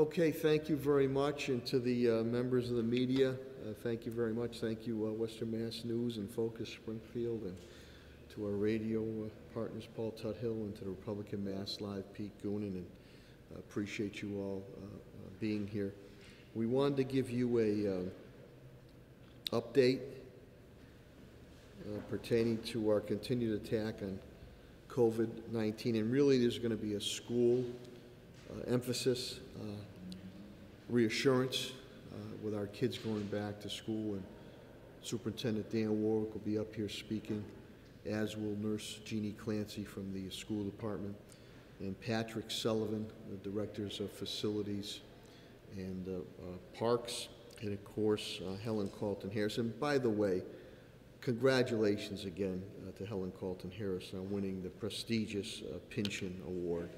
Okay, thank you very much, and to the members of the media, thank you very much. Thank you, Western Mass News and Focus Springfield, and to our radio partners, Paul Tuthill, and to the Republican Mass Live, Pete Goonan, and appreciate you all being here. We wanted to give you a update pertaining to our continued attack on COVID-19, and really there's going to be a school emphasis, reassurance with our kids going back to school, and Superintendent Dan Warwick will be up here speaking, as will Nurse Jeannie Clancy from the school department, and Patrick Sullivan, the directors of facilities and parks, and of course Helen Carlton Harris. And by the way, congratulations again to Helen Carlton Harris on winning the prestigious Pynchon Award.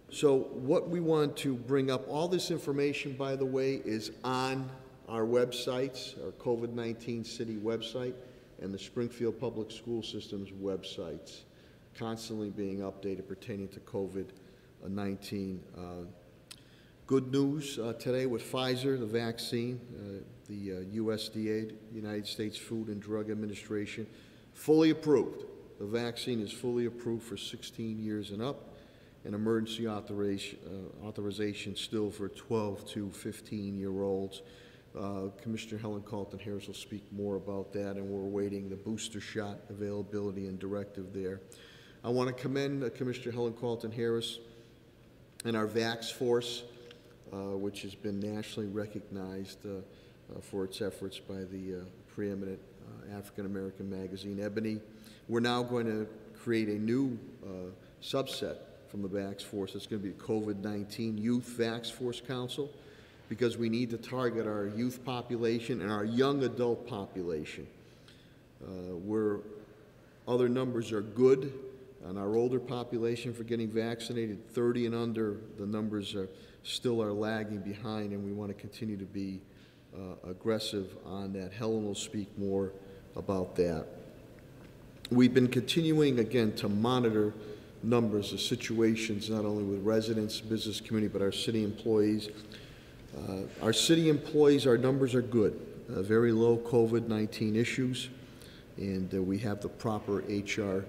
So what we want to bring up, all this information, by the way, is on our websites, our COVID-19 city website and the Springfield Public School System's websites, constantly being updated pertaining to COVID-19. Good news today with Pfizer, the vaccine, the USDA, United States Food and Drug Administration, fully approved. The vaccine is fully approved for 16 years and up, and emergency authorization still for 12 to 15-year-olds. Commissioner Helen Carlton Harris will speak more about that, and we're awaiting the booster shot availability and directive there. I want to commend Commissioner Helen Carlton Harris and our Vax Force, which has been nationally recognized for its efforts by the preeminent African-American magazine, Ebony. We're now going to create a new subset from the Vax Force. It's going to be the COVID-19 Youth Vax Force Council, because we need to target our youth population and our young adult population, where other numbers are good on our older population for getting vaccinated. 30 and under, the numbers still are lagging behind, and we want to continue to be aggressive on that. Helen will speak more about that. We've been continuing, again, to monitor numbers of situations, not only with residents, business community, but our city employees. Our city employees, our numbers are good. Very low COVID-19 issues, and we have the proper HR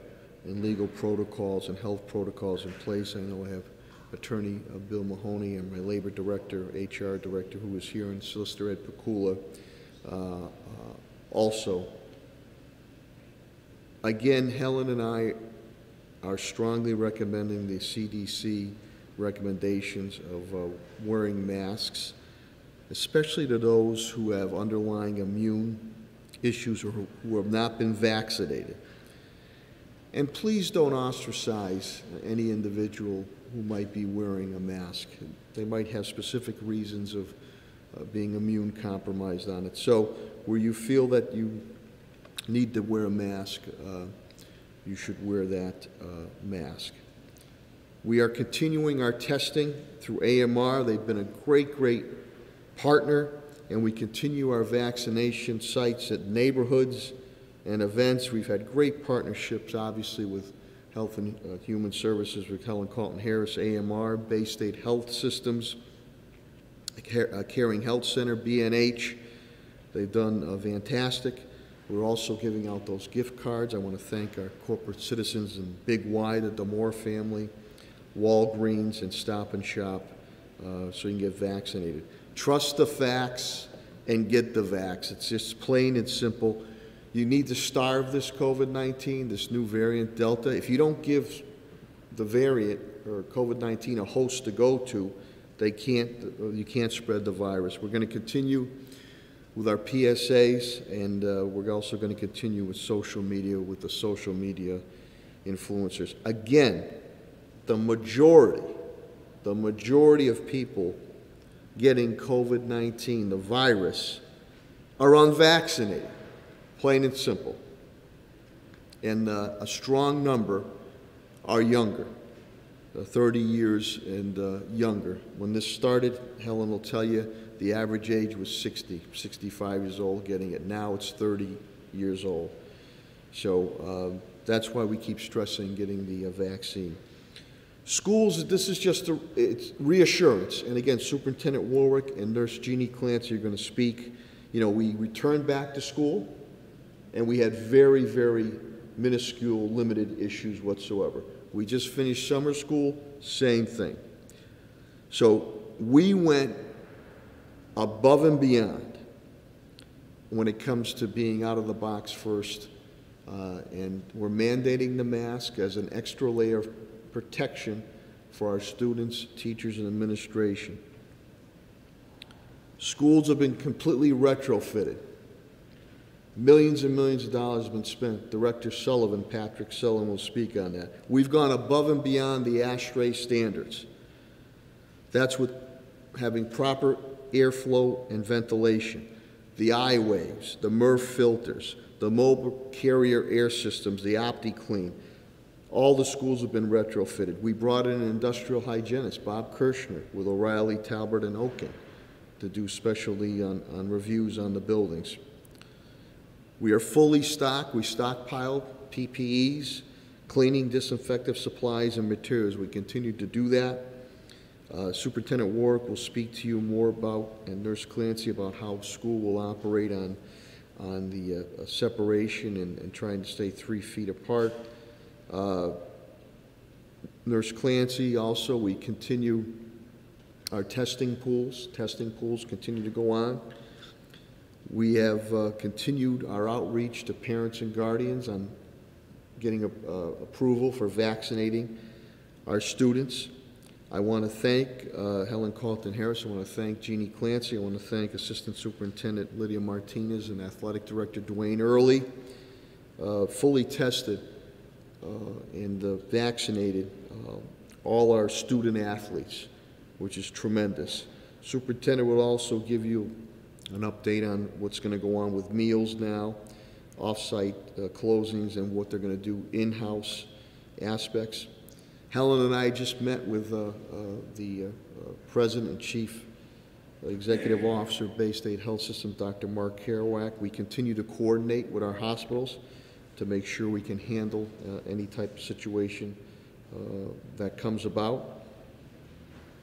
and legal protocols and health protocols in place. I know I have Attorney Bill Mahoney and my Labor Director, HR Director, who is here, and Solicitor Ed Pakula also. Again, Helen and I are strongly recommending the CDC recommendations of wearing masks, especially to those who have underlying immune issues or who have not been vaccinated. And please don't ostracize any individual who might be wearing a mask. They might have specific reasons of being immune compromised on it. So where you feel that you need to wear a mask, you should wear that mask. We are continuing our testing through AMR. They've been a great partner, and we continue our vaccination sites at neighborhoods and events. We've had great partnerships, obviously, with Health and Human Services, with Helen Carlton Harris, AMR, Bay State Health Systems, Caring Health Center, BNH. They've done fantastic. We're also giving out those gift cards. I want to thank our corporate citizens in Big Y, the Damore family, Walgreens, and Stop and Shop, so you can get vaccinated. Trust the facts and get the vax. It's just plain and simple. You need to starve this COVID-19, this new variant, Delta. If you don't give the variant or COVID-19 a host to go to, you can't spread the virus. We're going to continue with our PSAs, and we're also going to continue with social media, with the social media influencers. Again, the majority of people getting COVID-19, the virus, are unvaccinated, plain and simple. And a strong number are younger, 30 years and younger. When this started, Helen will tell you, the average age was 60, 65 years old getting it. Now it's 30 years old. So That's why we keep stressing getting the vaccine. Schools, this is just it's reassurance. And again, Superintendent Warwick and Nurse Jeannie Clancy are going to speak. You know, we returned back to school, and we had very, very minuscule, limited issues whatsoever. We just finished summer school, same thing. So we went above and beyond when it comes to being out of the box first, and we're mandating the mask as an extra layer of protection for our students, teachers, and administration. Schools have been completely retrofitted. Millions and millions of dollars have been spent. Director Sullivan, Patrick Sullivan, will speak on that. We've gone above and beyond the ASHRAE standards. That's with having proper airflow and ventilation, the eye waves, the MERV filters, the mobile carrier air systems, the OptiClean. All the schools have been retrofitted. We brought in an industrial hygienist, Bob Kirshner, with O'Reilly, Talbot, and Oaken, to do specialty on reviews on the buildings. We are fully stocked. We stockpiled PPEs, cleaning, disinfectant supplies, and materials. We continue to do that. Superintendent Warwick will speak to you more about, and Nurse Clancy, about how school will operate on the separation and trying to stay 3 feet apart. Nurse Clancy, also, we continue our testing pools. Testing pools continue to go on. We have continued our outreach to parents and guardians on getting approval for vaccinating our students. I want to thank Helen Carlton-Harris. I want to thank Jeannie Clancy. I want to thank Assistant Superintendent Lydia Martinez and Athletic Director Dwayne Early. Fully tested and vaccinated all our student athletes, which is tremendous. Superintendent will also give you an update on what's going to go on with meals now, off-site closings, and what they're going to do in-house aspects. Helen and I just met with the President and Chief Executive Officer of Bay State Health System, Dr. Mark Kerouac. We continue to coordinate with our hospitals to make sure we can handle any type of situation that comes about.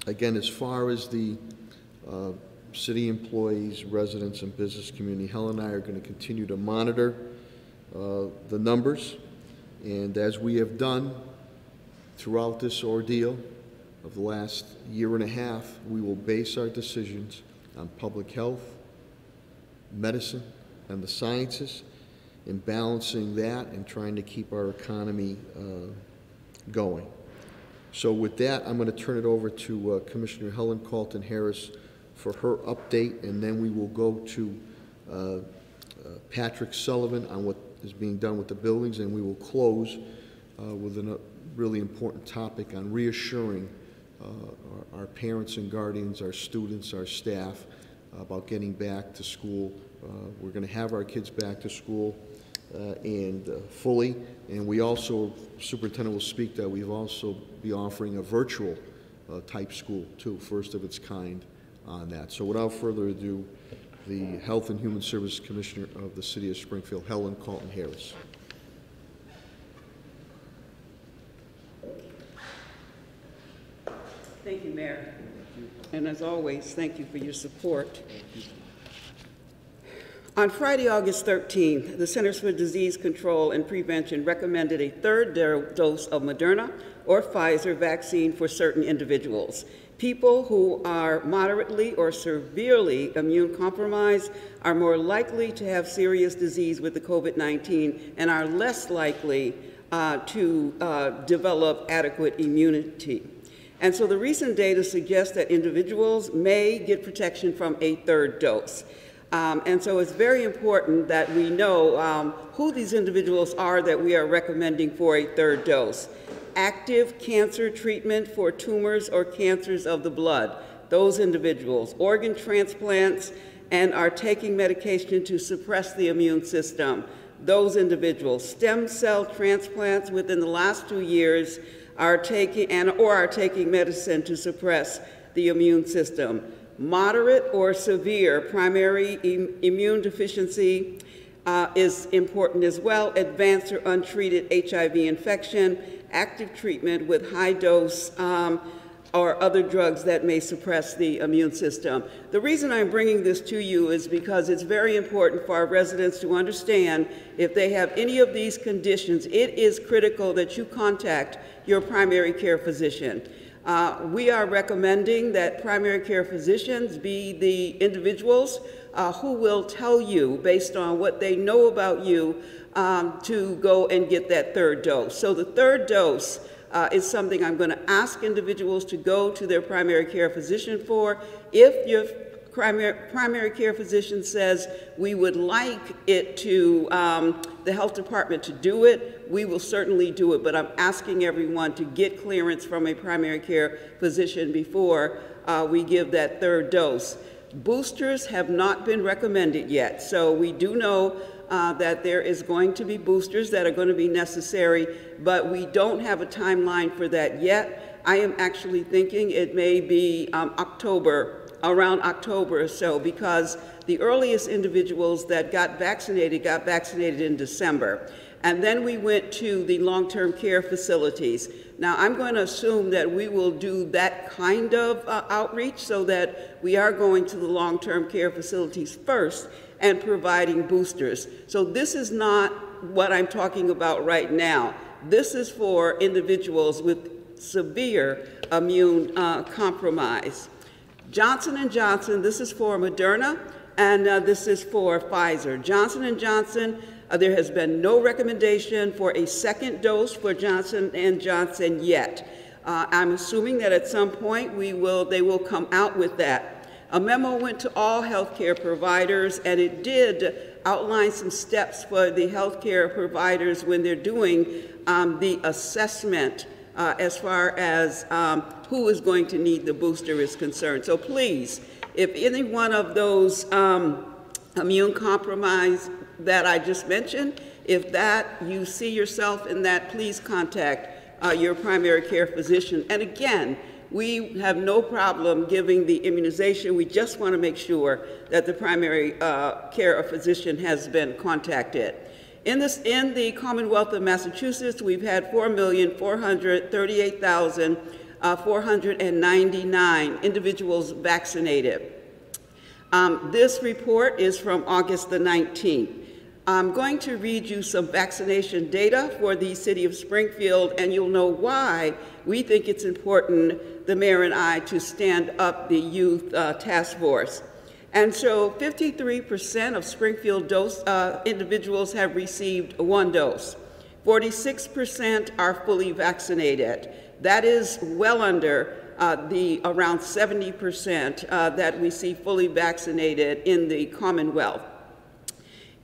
Again, as far as the city employees, residents, and business community, Helen and I are going to continue to monitor the numbers, and as we have done throughout this ordeal of the last year and a half, we will base our decisions on public health, medicine, and the sciences, in balancing that and trying to keep our economy going. So with that, I'm going to turn it over to Commissioner Helen Carlton-Harris for her update, and then we will go to Patrick Sullivan on what is being done with the buildings, and we will close with a really important topic on reassuring our parents and guardians, our students, our staff about getting back to school. We're going to have our kids back to school and fully, and we also, Superintendent will speak that we've also be offering a virtual type school too, first of its kind on that. So without further ado, the Health and Human Services Commissioner of the City of Springfield, Helen Carlton-Harris. Thank you, Mayor. And as always, thank you for your support. On Friday, August 13th, the Centers for Disease Control and Prevention recommended a third dose of Moderna or Pfizer vaccine for certain individuals. People who are moderately or severely immune compromised are more likely to have serious disease with the COVID-19 and are less likely to develop adequate immunity. And so the recent data suggests that individuals may get protection from a third dose. And so it's very important that we know who these individuals are that we are recommending for a third dose. Active cancer treatment for tumors or cancers of the blood, those individuals. Organ transplants and are taking medication to suppress the immune system, those individuals. Stem cell transplants within the last 2 years are taking or are taking medicine to suppress the immune system. Moderate or severe primary immune deficiency is important as well. Advanced or untreated HIV infection, active treatment with high dose or other drugs that may suppress the immune system. The reason I'm bringing this to you is because it's very important for our residents to understand if they have any of these conditions, it is critical that you contact your primary care physician. We are recommending that primary care physicians be the individuals who will tell you, based on what they know about you, to go and get that third dose. So the third dose is something I'm going to ask individuals to go to their primary care physician for. If your primary care physician says we would like it to the health department to do it, we will certainly do it, but I'm asking everyone to get clearance from a primary care physician before we give that third dose. Boosters have not been recommended yet, so we do know that there is going to be boosters that are going to be necessary, but we don't have a timeline for that yet. I am actually thinking it may be around October or so, because the earliest individuals that got vaccinated in December. And then we went to the long-term care facilities. Now, I'm going to assume that we will do that kind of outreach, so that we are going to the long-term care facilities first and providing boosters. So this is not what I'm talking about right now. This is for individuals with severe immune compromise. Johnson & Johnson, this is for Moderna, and this is for Pfizer. Johnson & Johnson, there has been no recommendation for a second dose for Johnson & Johnson yet. I'm assuming that at some point they will come out with that. A memo went to all healthcare providers, and it did outline some steps for the healthcare providers when they're doing the assessment as far as who is going to need the booster is concerned. So please, if any one of those immune compromised that I just mentioned, if that you see yourself in that, please contact your primary care physician. And again, we have no problem giving the immunization. We just want to make sure that the primary care physician has been contacted. In the Commonwealth of Massachusetts, we've had 4,438,499 individuals vaccinated. This report is from August the 19th. I'm going to read you some vaccination data for the city of Springfield, and you'll know why we think it's important, the mayor and I, to stand up the youth task force. And so 53% of Springfield individuals have received one dose. 46% are fully vaccinated. That is well under the around 70% that we see fully vaccinated in the Commonwealth.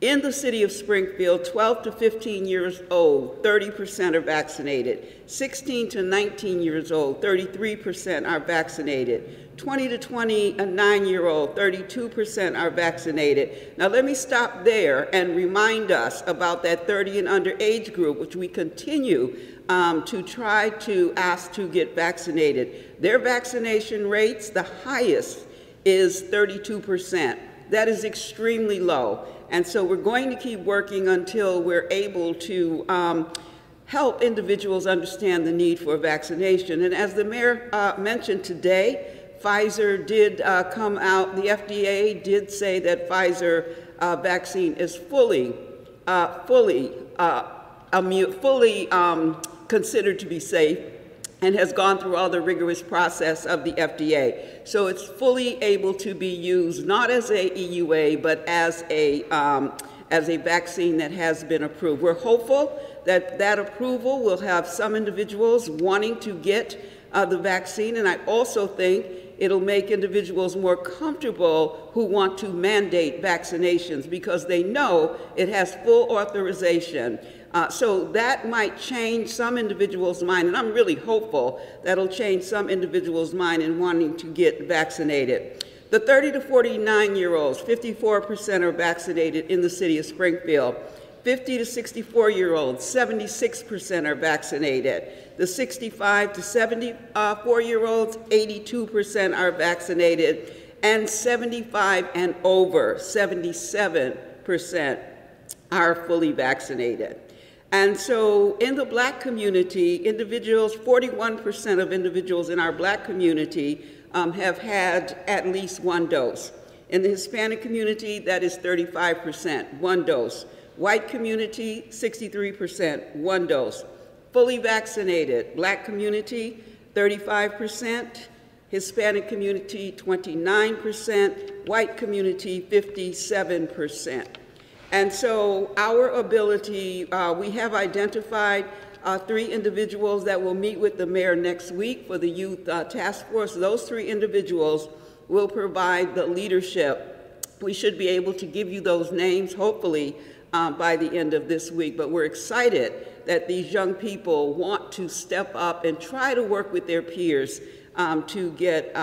In the city of Springfield, 12 to 15 years old, 30% are vaccinated. 16 to 19 years old, 33% are vaccinated. 20 to 29-year-old, 32% are vaccinated. Now let me stop there and remind us about that 30 and under age group, which we continue to try to ask to get vaccinated. Their vaccination rates, the highest is 32%. That is extremely low. And so we're going to keep working until we're able to help individuals understand the need for vaccination. And as the mayor mentioned today, Pfizer did come out, the FDA did say that Pfizer vaccine is fully considered to be safe and has gone through all the rigorous process of the FDA. So it's fully able to be used, not as a EUA, but as a vaccine that has been approved. We're hopeful that that approval will have some individuals wanting to get the vaccine, and I also think it'll make individuals more comfortable who want to mandate vaccinations because they know it has full authorization. So that might change some individuals' mind, and I'm really hopeful that'll change some individuals' mind in wanting to get vaccinated. The 30 to 49-year-olds, 54% are vaccinated in the city of Springfield. 50 to 64-year-olds, 76% are vaccinated. The 65 to 74-year-olds, 82% are vaccinated. And 75 and over, 77% are fully vaccinated. And so in the Black community, individuals, 41% of individuals in our Black community have had at least one dose. In the Hispanic community, that is 35%, one dose. White community, 63%, one dose. Fully vaccinated, Black community, 35%, Hispanic community, 29%, white community, 57%. And so our ability, we have identified 3 individuals that will meet with the mayor next week for the youth task force. Those 3 individuals will provide the leadership. We should be able to give you those names, hopefully, by the end of this week. But we're excited that these young people want to step up and try to work with their peers to get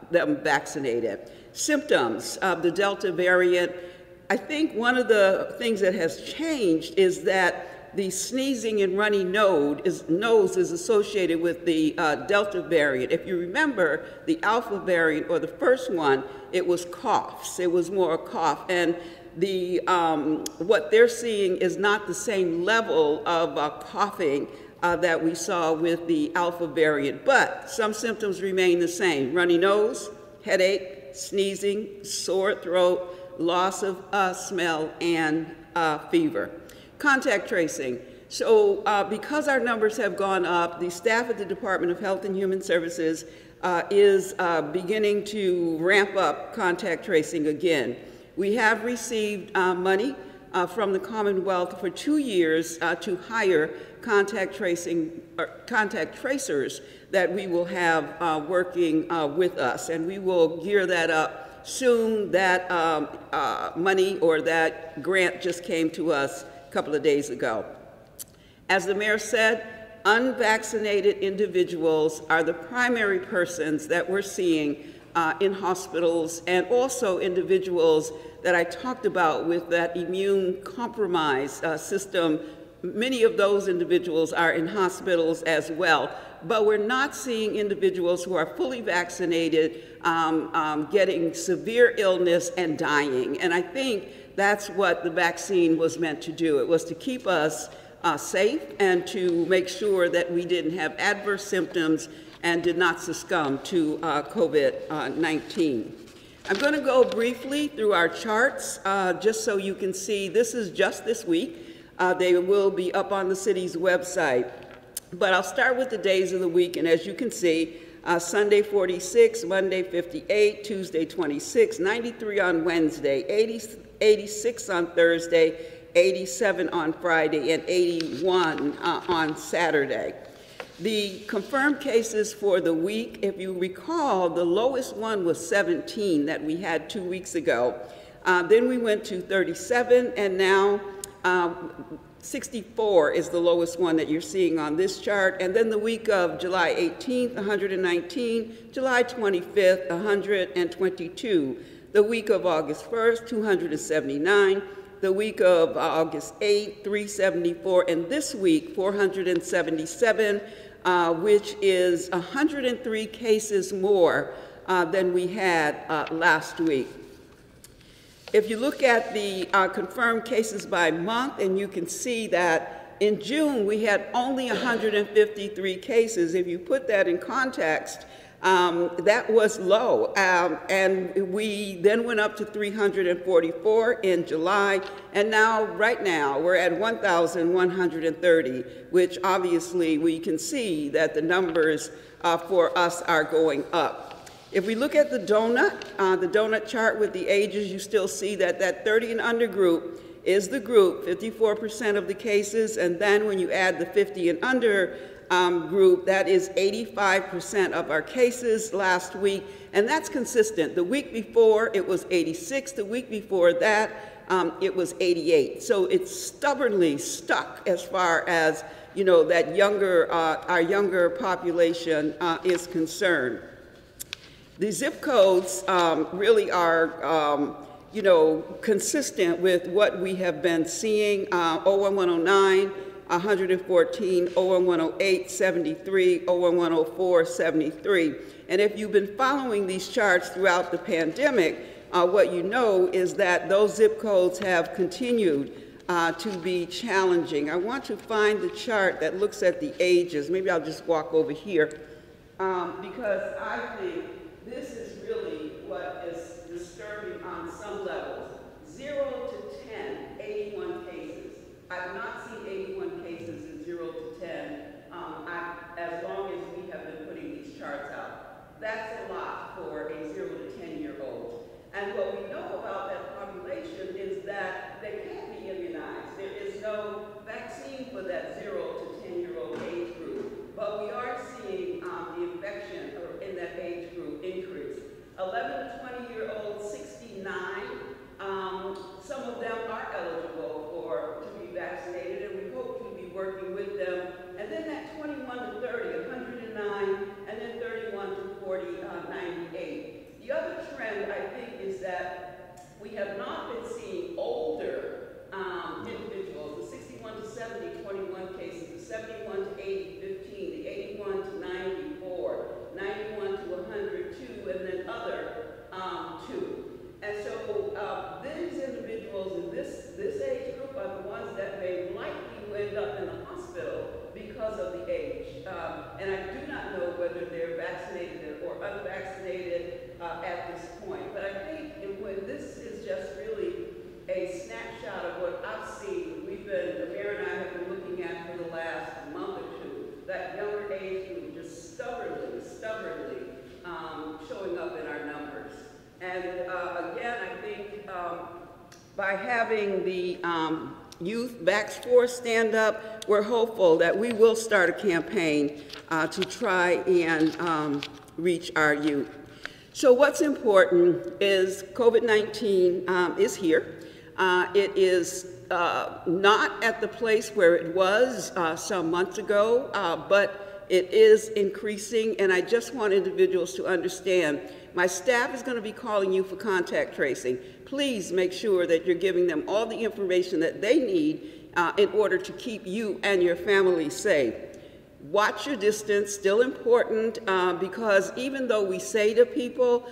them vaccinated. Symptoms of the Delta variant. I think one of the things that has changed is that the sneezing and runny nose is associated with the Delta variant. If you remember the Alpha variant, or the first one, it was coughs. It was more a cough. And the, what they're seeing is not the same level of coughing that we saw with the Alpha variant, but some symptoms remain the same: runny nose, headache, sneezing, sore throat, loss of smell, and fever. Contact tracing. So because our numbers have gone up, the staff at the Department of Health and Human Services is beginning to ramp up contact tracing again. We have received money from the Commonwealth for 2 years to hire contact tracers that we will have working with us, and we will gear that up soon. That money, or that grant, just came to us a couple of days ago. As the mayor said, unvaccinated individuals are the primary persons that we're seeing in hospitals, and also individuals that I talked about with that immune compromised system. Many of those individuals are in hospitals as well, but we're not seeing individuals who are fully vaccinated getting severe illness and dying. And I think that's what the vaccine was meant to do. It was to keep us safe and to make sure that we didn't have adverse symptoms and did not succumb to COVID-19. I'm going to go briefly through our charts just so you can see. This is just this week. They will be up on the city's website. But I'll start with the days of the week, and as you can see, Sunday 46, Monday 58, Tuesday 26, 93 on Wednesday, 86 on Thursday, 87 on Friday, and 81 on Saturday. The confirmed cases for the week, if you recall, the lowest one was 17 that we had 2 weeks ago. Then we went to 37, and now 64 is the lowest one that you're seeing on this chart. And then the week of July 18th, 119, July 25th, 122. The week of August 1st, 279. The week of August 8th, 374. And this week, 477, which is 103 cases more than we had last week. If you look at the confirmed cases by month, and you can see that in June we had only 153 cases. If you put that in context, that was low. And we then went up to 344 in July, and now, right now, we're at 1,130, which obviously we can see that the numbers for us are going up. If we look at the donut chart with the ages, you still see that that 30 and under group is the group, 54% of the cases, and then when you add the 50 and under group, that is 85% of our cases last week, and that's consistent. The week before, it was 86. The week before that, it was 88. So it's stubbornly stuck as far as, you know, that younger, our younger population is concerned. The zip codes really are, you know, consistent with what we have been seeing. 01109, 114, 01108, 73, 01104, 73. And if you've been following these charts throughout the pandemic, what you know is that those zip codes have continued to be challenging. I want to find the chart that looks at the ages. Maybe I'll just walk over here because I think this is really what is disturbing on some levels. 0 to 10, 81 cases. I've not seen 81 cases in 0 to 10 as long as we have been putting these charts out. That's a lot for a 0 to 10-year-old. And what we know about that population is that they can't be immunized. There is no vaccine for that 0 to 10-year-old age group. But we are seeing the infection in that age group increase. 11 to 20-year-olds, 69. Some of them are eligible to be vaccinated, and we hope to be working with them. And then that 21 to 30, 109, and then 31 to 40, 98. The other trend, I think, is that we have not been seeing older individuals. The 61 to 70, 21 cases. The 71 to 80, 15. The 81 to 94. 91 to 100, 2, and then other 2. And so these individuals in this age group are the ones that may likely end up in the hospital because of the age. And I do not know whether they're vaccinated or unvaccinated at this point. But I think when this is just really a snapshot of what I've seen, the mayor and I have been looking at for the last month or two, that younger age group just stubbornly showing up in our numbers. And again, I think by having the Youth Vax Force stand up, we're hopeful that we will start a campaign to try and reach our youth. So what's important is COVID-19 is here. It is not at the place where it was some months ago, but it is increasing, and I just want individuals to understand. My staff is going to be calling you for contact tracing. Please make sure that you're giving them all the information that they need in order to keep you and your family safe. Watch your distance, still important, because even though we say to people,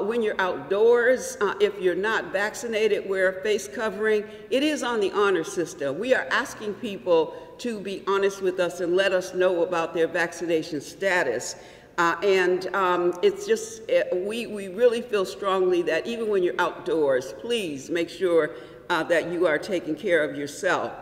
when you're outdoors, if you're not vaccinated, wear a face covering. It is on the honor system. We are asking people to be honest with us and let us know about their vaccination status. It's just, we really feel strongly that even when you're outdoors, please make sure that you are taking care of yourself.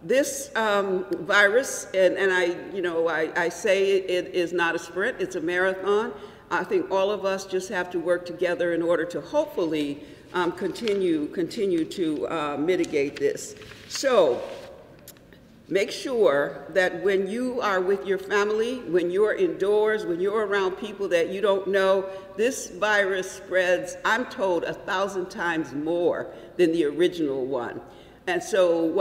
This virus, and I say it is not a sprint, it's a marathon. I think all of us just have to work together in order to hopefully continue to mitigate this. So make sure that when you are with your family, when you're indoors, when you're around people that you don't know, this virus spreads, I'm told, 1,000 times more than the original one. And so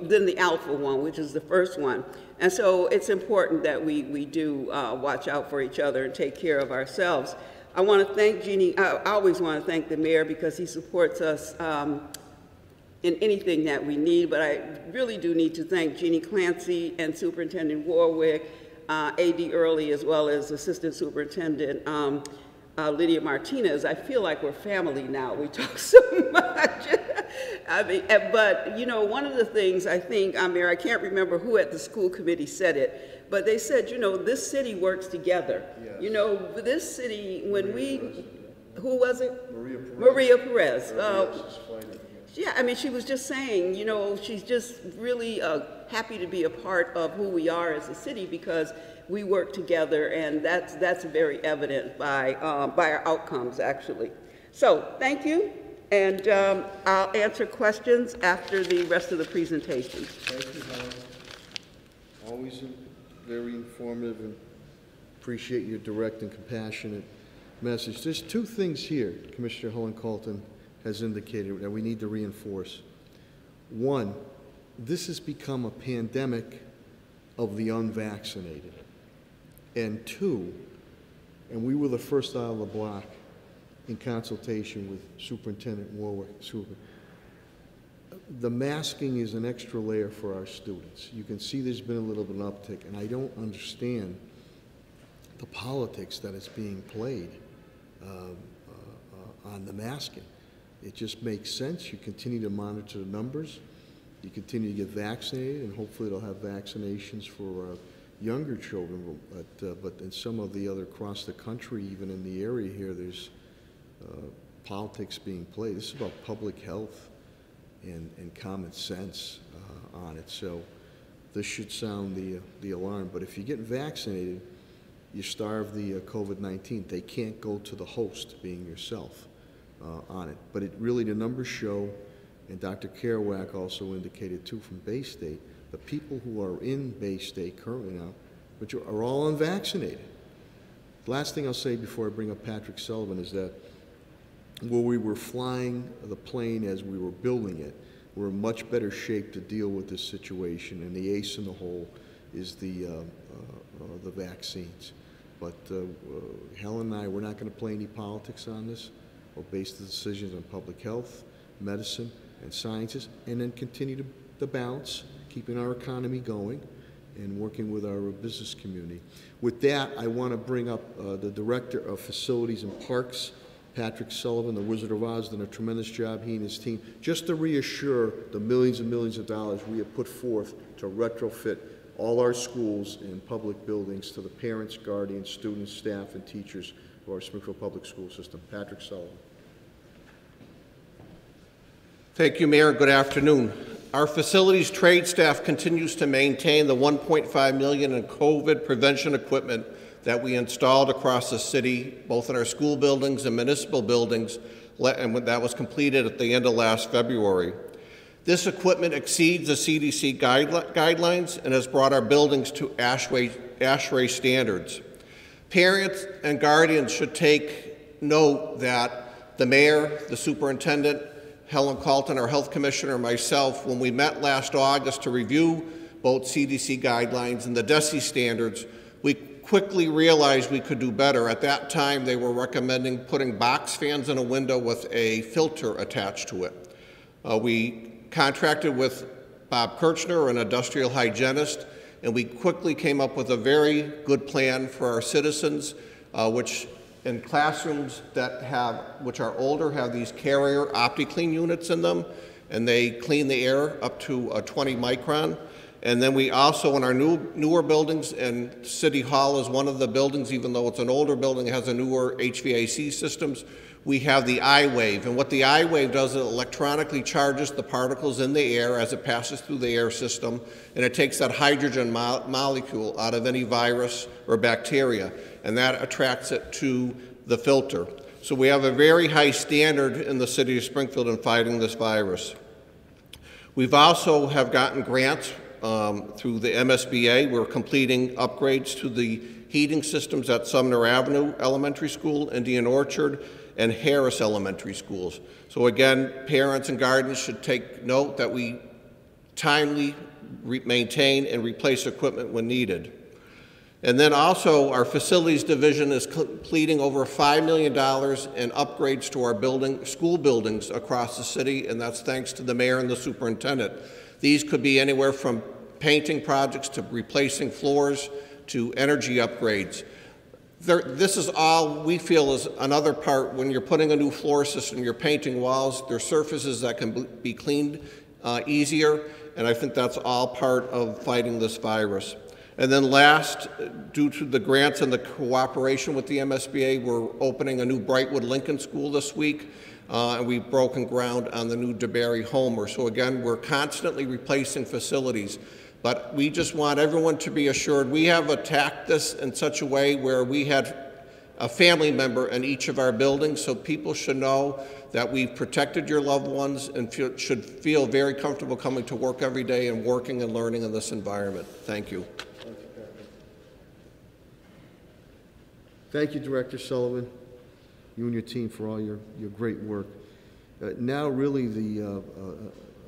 than the alpha one, which is the first one. And so it's important that we do watch out for each other and take care of ourselves. I want to thank Jeannie. I always want to thank the mayor because he supports us in anything that we need, but I really do need to thank Jeannie Clancy and Superintendent Warwick, A.D. Early, as well as Assistant Superintendent Lydia Martinez. I feel like we're family now. We talk so much. I mean, but one of the things I think, Mayor, I can't remember who at the school committee said it, but they said, this city works together. Yes. This city, when who was it? Maria Perez. Yeah, I mean, she was just saying, she's just really happy to be a part of who we are as a city because we work together, and that's very evident by our outcomes, actually. So, thank you, and I'll answer questions after the rest of the presentation. Thank you, Helen. Always very informative, and appreciate your direct and compassionate message. There's two things here Commissioner Helen Colton has indicated that we need to reinforce. One, this has become a pandemic of the unvaccinated. And two, and we were the first out of the block in consultation with Superintendent Warwick, the masking is an extra layer for our students. You can see there's been a little bit of an uptick, and I don't understand the politics that is being played on the masking. It just makes sense. You continue to monitor the numbers. you continue to get vaccinated, and hopefully they'll have vaccinations for younger children. But in some of the other across the country, even in the area here, there's politics being played. This is about public health and common sense on it. So this should sound the alarm. But if you get vaccinated, you starve the COVID-19. They can't go to the host, being yourself, on it. But it really, the numbers show, and Dr. Kerouac also indicated too from Bay State, the people who are in Bay State currently now, which are all unvaccinated. The last thing I'll say before I bring up Patrick Sullivan is that where we were flying the plane as we were building it, we're in much better shape to deal with this situation, and the ace in the hole is the vaccines. But Helen and I, we're not going to play any politics on this. We'll base the decisions on public health, medicine, and sciences, and then continue to balance, keeping our economy going and working with our business community. With that, I want to bring up the Director of Facilities and Parks, Patrick Sullivan, the Wizard of Oz, done a tremendous job, he and his team, just to reassure the millions and millions of dollars we have put forth to retrofit all our schools and public buildings to the parents, guardians, students, staff, and teachers of our Springfield Public School System. Patrick Sullivan. Thank you, Mayor. Good afternoon. Our facilities trade staff continues to maintain the $1.5 million in COVID prevention equipment that we installed across the city, both in our school buildings and municipal buildings, and that was completed at the end of last February. This equipment exceeds the CDC guidelines and has brought our buildings to ASHRAE standards. Parents and guardians should take note that the mayor, the superintendent, Helen Calton, our health commissioner, and myself, when we met last August to review both CDC guidelines and the DESI standards, we quickly realized we could do better. At that time, they were recommending putting box fans in a window with a filter attached to it. We contracted with Bob Kirchner, an industrial hygienist, and we quickly came up with a very good plan for our citizens, which in classrooms which are older, have these carrier OptiClean units in them, and they clean the air up to 20 micron. And then we also, in our newer buildings, and City Hall is one of the buildings, even though it's an older building, it has a newer HVAC systems, we have the iWave. And what the iWave does is it electronically charges the particles in the air as it passes through the air system, and it takes that hydrogen molecule out of any virus or bacteria, and that attracts it to the filter. So we have a very high standard in the city of Springfield in fighting this virus. We've also have gotten grants through the MSBA. We're completing upgrades to the heating systems at Sumner Avenue Elementary School, Indian Orchard, and Harris Elementary Schools. So again, parents and guardians should take note that we timely maintain and replace equipment when needed. And then also, our facilities division is completing over $5 million in upgrades to our school buildings across the city, and that's thanks to the mayor and the superintendent. These could be anywhere from painting projects to replacing floors to energy upgrades. This is all we feel is another part. When you're putting a new floor system, you're painting walls, there's surfaces that can be cleaned easier, and I think that's all part of fighting this virus. And then last, due to the grants and the cooperation with the MSBA, we're opening a new Brightwood Lincoln School this week, and we've broken ground on the new DeBerry Homer. So again, we're constantly replacing facilities, but we just want everyone to be assured we have attacked this in such a way where we had a family member in each of our buildings, so people should know that we've protected your loved ones and should feel very comfortable coming to work every day and working and learning in this environment. Thank you. Thank you, Director Sullivan, you and your team for all your great work. Now really the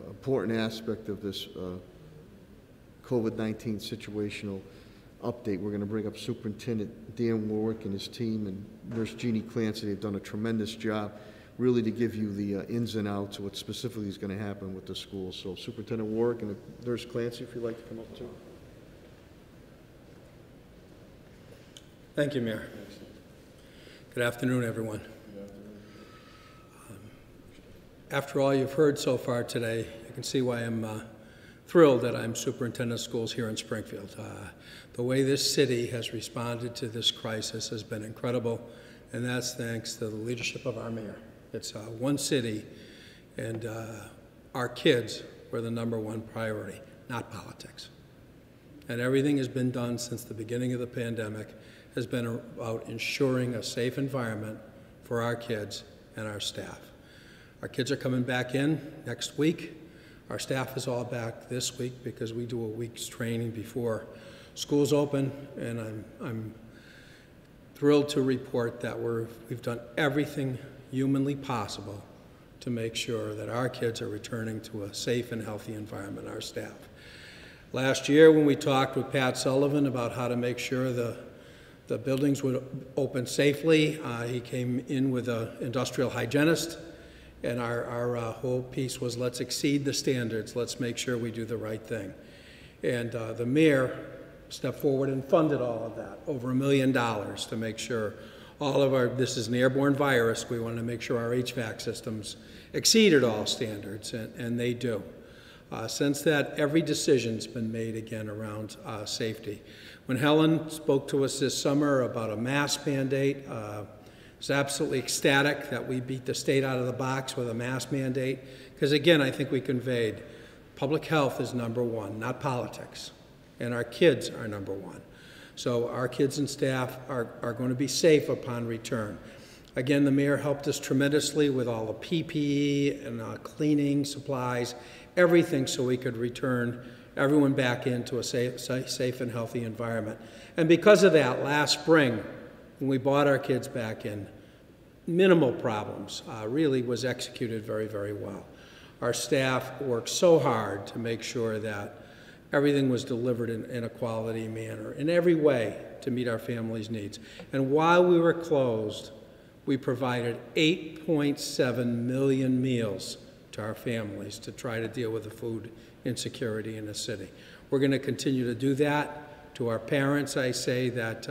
important aspect of this COVID-19 situational update. We're going to bring up Superintendent Dan Warwick and his team and Nurse Jeannie Clancy. They've done a tremendous job really to give you the ins and outs of what specifically is going to happen with the school. So Superintendent Warwick and Nurse Clancy, if you'd like to come up too. Thank you, Mayor. Good afternoon, everyone. After all you've heard so far today, you can see why I'm thrilled that I'm superintendent of schools here in Springfield. The way this city has responded to this crisis has been incredible, and that's thanks to the leadership of our mayor. It's one city, and our kids were the #1 priority, not politics. And everything has been done since the beginning of the pandemic has been about ensuring a safe environment for our kids and our staff. Our kids are coming back in next week. Our staff is all back this week because we do a week's training before schools open, and I'm thrilled to report that we've done everything humanly possible to make sure that our kids are returning to a safe and healthy environment, our staff. Last year when we talked with Pat Sullivan about how to make sure the buildings would open safely, he came in with an industrial hygienist, and our whole piece was, let's exceed the standards, let's make sure we do the right thing. And the mayor stepped forward and funded all of that, over $1 million to make sure all of our, this is an airborne virus, we wanted to make sure our HVAC systems exceeded all standards, and they do. Since that, every decision's been made again around safety. When Helen spoke to us this summer about a mask mandate, I was absolutely ecstatic that we beat the state out of the box with a mask mandate, because again, I think we conveyed public health is #1, not politics, and our kids are #1. So our kids and staff are going to be safe upon return. Again, the mayor helped us tremendously with all the PPE and cleaning supplies, everything so we could return everyone back into a safe and healthy environment. And because of that, last spring, when we brought our kids back in, minimal problems, really was executed very, very well. Our staff worked so hard to make sure that everything was delivered in a quality manner, in every way to meet our families' needs. And while we were closed, we provided 8.7 million meals to our families to try to deal with the food insecurity in the city. We're going to continue to do that. To our parents, I say that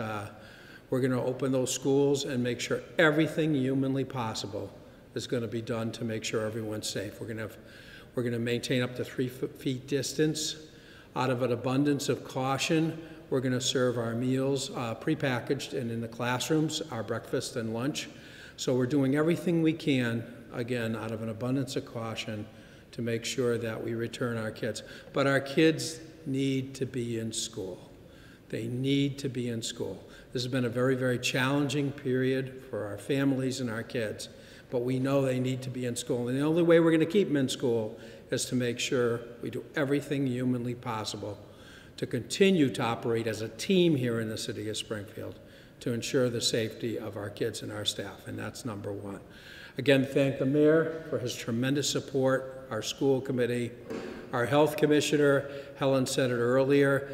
we're going to open those schools and make sure everything humanly possible is going to be done to make sure everyone's safe. We're going to maintain up to 3 feet distance. Out of an abundance of caution, we're going to serve our meals prepackaged and in the classrooms, our breakfast and lunch. So we're doing everything we can, again, out of an abundance of caution to make sure that we return our kids. But our kids need to be in school. They need to be in school. This has been a very, very challenging period for our families and our kids, but we know they need to be in school. And the only way we're going to keep them in school is to make sure we do everything humanly possible to continue to operate as a team here in the city of Springfield to ensure the safety of our kids and our staff, and that's #1. Again, thank the mayor for his tremendous support, our school committee, our health commissioner. Helen said it earlier.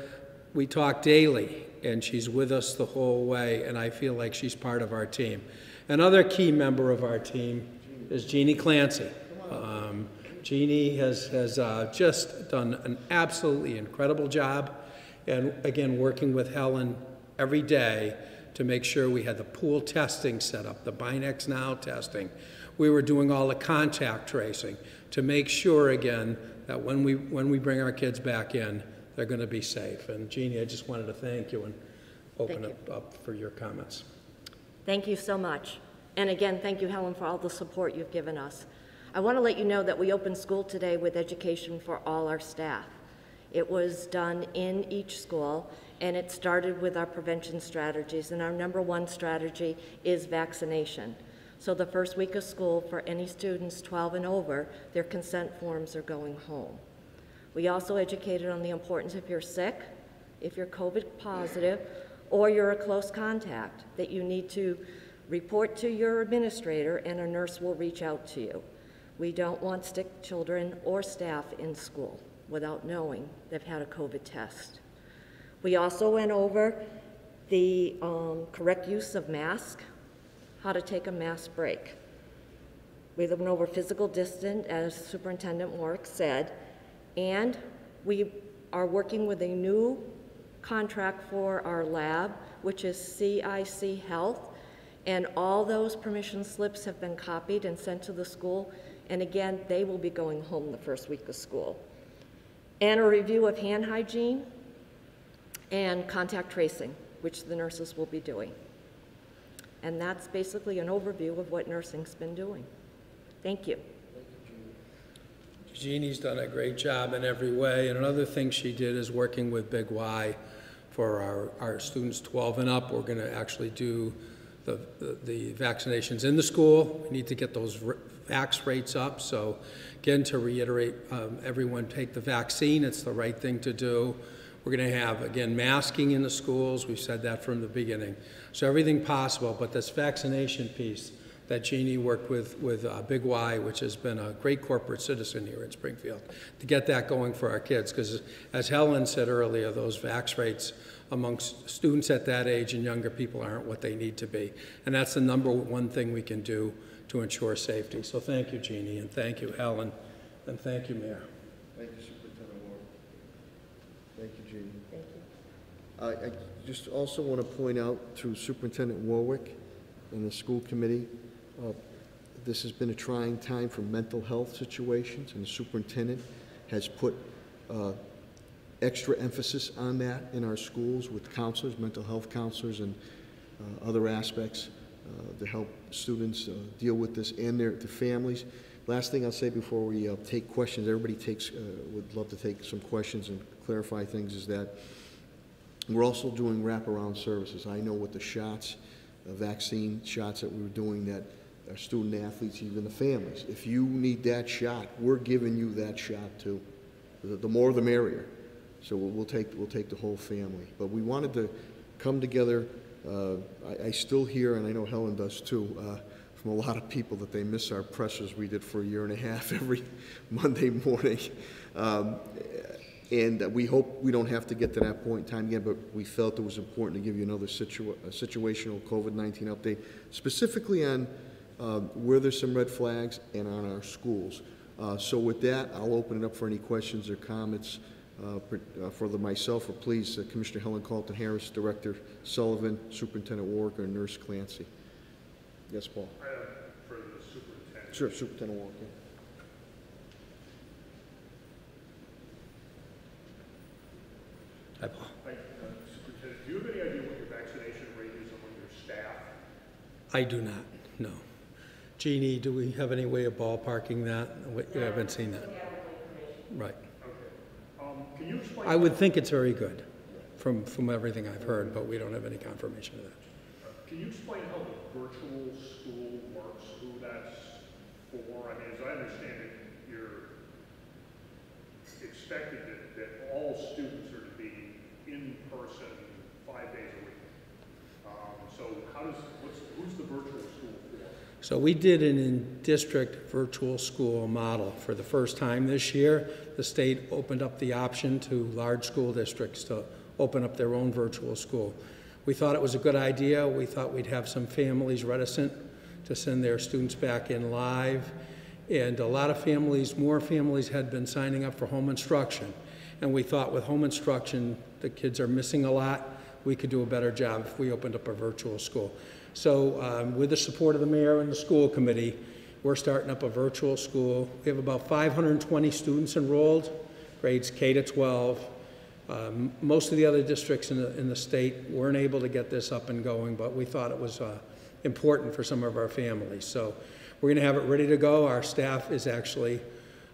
We talk daily, and she's with us the whole way, and I feel like she's part of our team. Another key member of our team is Jeannie Clancy. Jeannie has just done an absolutely incredible job, and again, working with Helen every day to make sure we had the pool testing set up, the Binex Now testing. We were doing all the contact tracing to make sure, again, that when we bring our kids back in, they're going to be safe. And Jeannie, I just wanted to thank you and open it up for your comments. Thank you so much. And again, thank you, Helen, for all the support you've given us. I want to let you know that we opened school today with education for all our staff. It was done in each school, and it started with our prevention strategies, and our #1 strategy is vaccination. So the first week of school for any students 12 and over, their consent forms are going home. We also educated on the importance if you're sick, if you're COVID positive, or you're a close contact, that you need to report to your administrator and a nurse will reach out to you. We don't want sick children or staff in school without knowing they've had a COVID test. We also went over the correct use of masks, how to take a mask break. We went over physical distance, as Superintendent Warwick said, and we are working with a new contract for our lab, which is CIC Health, and all those permission slips have been copied and sent to the school, and again, they will be going home the first week of school. and a review of hand hygiene and contact tracing, which the nurses will be doing. And that's basically an overview of what nursing's been doing. Thank you. Jeannie's done a great job in every way, and another thing she did is working with Big Y for our students 12 and up. We're going to actually do the vaccinations in the school. We need to get those vax rates up. So again, to reiterate, everyone take the vaccine. It's the right thing to do. We're going to have, again, masking in the schools. We've said that from the beginning. So everything possible, but this vaccination piece that Jeannie worked with Big Y, which has been a great corporate citizen here in Springfield, to get that going for our kids. Because as Helen said earlier, those vax rates amongst students at that age and younger people aren't what they need to be. And that's the number one thing we can do to ensure safety. So thank you, Jeannie, and thank you, Helen, and thank you, Mayor. Thank you, Superintendent Ward. Thank you, Jeannie. Thank you. I just also want to point out through Superintendent Warwick and the school committee, this has been a trying time for mental health situations, and the superintendent has put extra emphasis on that in our schools with counselors, mental health counselors, and other aspects to help students deal with this and their families. Last thing I'll say before we take questions, everybody would love to take some questions and clarify things, is that we're also doing wraparound services. I know with the shots, vaccine shots that we were doing, that our student athletes, even the families, if you need that shot, we're giving you that shot too. The more the merrier. So we'll take the whole family. But we wanted to come together. I still hear, and I know Helen does too, from a lot of people that they miss our pressers we did for a year and a half every Monday morning. And we hope we don't have to get to that point in time again, but we felt it was important to give you another situational COVID-19 update, specifically on where there's some red flags and on our schools. So with that, I'll open it up for any questions or comments for myself, or please, Commissioner Helen Carlton-Harris, Director Sullivan, Superintendent Warwick, or Nurse Clancy. Yes, Paul. For the superintendent. Sure, Superintendent Warwick. Yeah. Hi, Paul. Hi, Superintendent. Do you have any idea what your vaccination rate is among your staff? I do not, no. Jeannie, do we have any way of ballparking that? You haven't seen that. Right. Okay. Can you explain? I would think it's very good from everything I've heard, but we don't have any confirmation of that. Can you explain how the virtual school works, who that's for? I mean, as I understand it, you're expecting that all students are to be in person 5 days a week. So who's the virtual school for? So we did an in-district virtual school model for the first time this year. The state opened up the option to large school districts to open up their own virtual school. We thought it was a good idea. We thought we'd have some families reticent to send their students back in live. And a lot of families, more families had been signing up for home instruction. And we thought with home instruction, the kids are missing a lot. We could do a better job if we opened up a virtual school. So with the support of the mayor and the school committee, we're starting up a virtual school. We have about 520 students enrolled, grades K to 12. Most of the other districts in the state weren't able to get this up and going, but we thought it was important for some of our families. So we're going to have it ready to go. Our staff is actually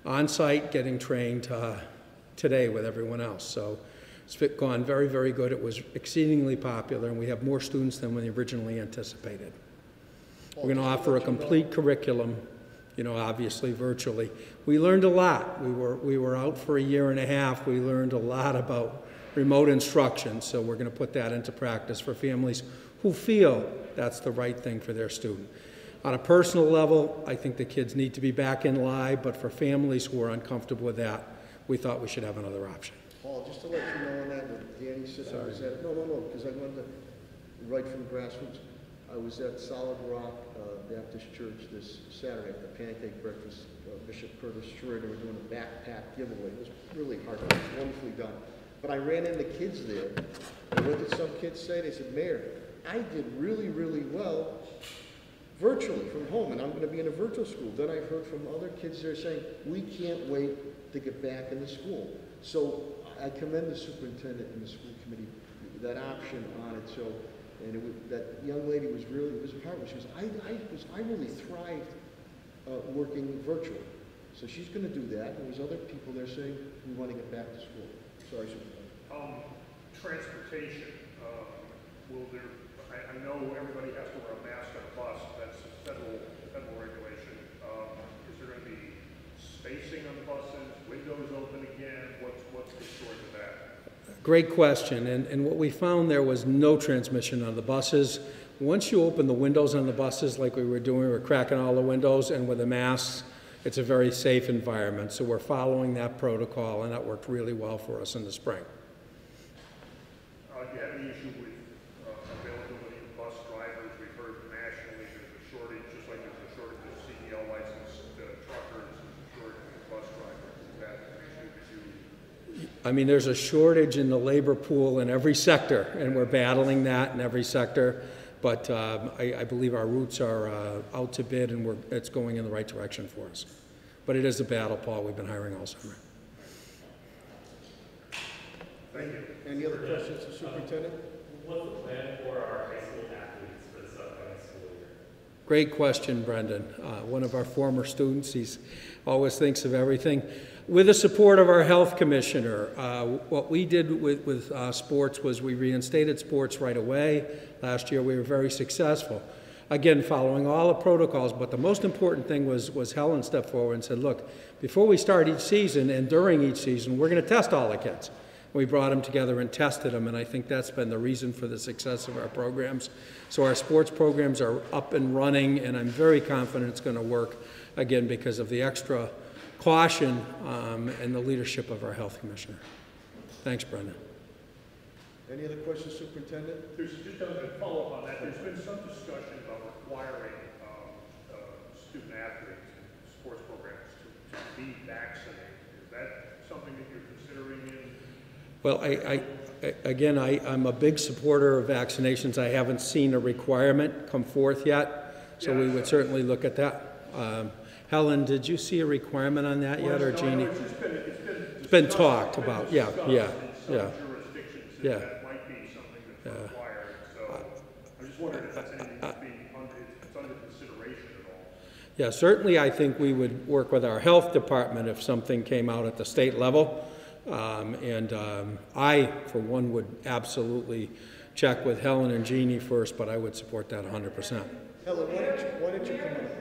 on site getting trained today with everyone else. So it's gone very, very good. It was exceedingly popular, and we have more students than we originally anticipated. We're going to offer a complete curriculum, you know, obviously virtually. We learned a lot. We were out for a year and a half. We learned a lot about remote instruction, so we're going to put that into practice for families who feel that's the right thing for their student. On a personal level, I think the kids need to be back in live, but for families who are uncomfortable with that, we thought we should have another option. Paul, just to let you know on that, when Danny said I was at, no, because I wanted to, right from grassroots, I was at Solid Rock Baptist Church this Saturday at the pancake breakfast. Bishop Curtis Schroeder, we're doing a backpack giveaway. It was really hard, it was wonderfully done. But I ran into kids there, and what did some kids say? They said, Mayor, I did really, really well virtually from home, and I'm going to be in a virtual school. Then I've heard from other kids there saying, we can't wait to get back into school. So I commend the superintendent and the school committee, that option on it. So, and it was, that young lady was really, it was hard. She was, I really thrived working virtually. So she's going to do that. There was other people there saying we want to get back to school. Sorry, superintendent. Transportation, will there, I know everybody has to wear a mask on a bus, that's a federal regulation. Is there going to be spacing on the buses, windows open again? What's the story of that? Great question, and what we found there was no transmission on the buses. Once you open the windows on the buses like we were doing, we were cracking all the windows, and with the masks, it's a very safe environment. So we're following that protocol, and that worked really well for us in the spring. Do you have any issue with availability of bus drivers? We've heard nationally there's a shortage, just like there's a shortage of CDL licensed truckers, there's a shortage of bus drivers. Is that an issue that you? I mean, there's a shortage in the labor pool in every sector, and we're battling that in every sector. But I believe our routes are out to bid, and it's going in the right direction for us. But it is a battle, Paul. We've been hiring all summer. Thank you. Any other questions to the superintendent? What's the plan for our high school athletes for this upcoming school year? Great question, Brendan. One of our former students, he always thinks of everything. With the support of our health commissioner, what we did with sports was we reinstated sports right away. Last year we were very successful. Again, following all the protocols, but the most important thing was Helen stepped forward and said, look, before we start each season and during each season, we're going to test all the kids. We brought them together and tested them, and I think that's been the reason for the success of our programs. So our sports programs are up and running, and I'm very confident it's going to work, again, because of the extra caution and the leadership of our health commissioner. Thanks, Brendan. Any other questions, superintendent? There's just a follow-up on that. There's been some discussion about requiring student athletes in sports programs to be vaccinated. Is that something that you're considering in? Well, I'm a big supporter of vaccinations. I haven't seen a requirement come forth yet, so we would certainly look at that. Helen, did you see a requirement on that yet, or Jeannie? It's been talked about. Yeah. That might be something that's required. So I'm just wondering if that's anything that's under consideration at all. Yeah, certainly I think we would work with our health department if something came out at the state level. I, for one, would absolutely check with Helen and Jeannie first, but I would support that 100%. Helen, why don't you come up?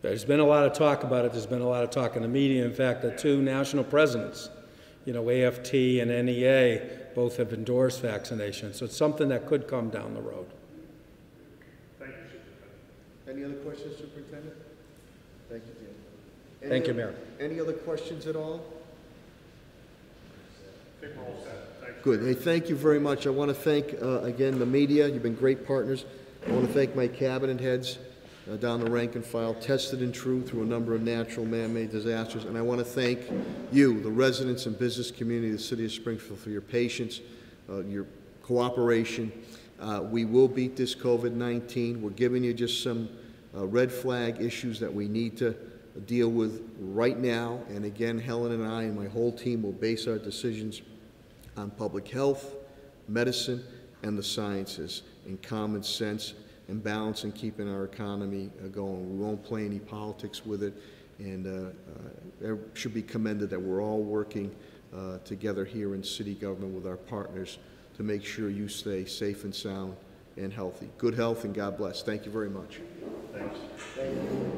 There's been a lot of talk about it. There's been a lot of talk in the media. In fact, the two national presidents, AFT and NEA, both have endorsed vaccination. So it's something that could come down the road. Thank you, Superintendent. Any other questions, Superintendent? Thank you, Dan. Thank you, Mayor. Any other questions at all? I think we're all set. Thanks. Good. Hey, thank you very much. I want to thank, again, the media. You've been great partners. I want to thank my cabinet heads down the rank and file, tested and true through a number of natural man-made disasters. And I want to thank you, the residents and business community of the city of Springfield, for your patience, your cooperation. We will beat this COVID-19. We're giving you just some red flag issues that we need to deal with right now. And again, Helen and I and my whole team will base our decisions on public health, medicine, and the sciences, and common sense, and balance and keeping our economy going. We won't play any politics with it, and it should be commended that we're all working together here in city government with our partners to make sure you stay safe and sound and healthy. Good health and God bless. Thank you very much. Thanks. Thank you.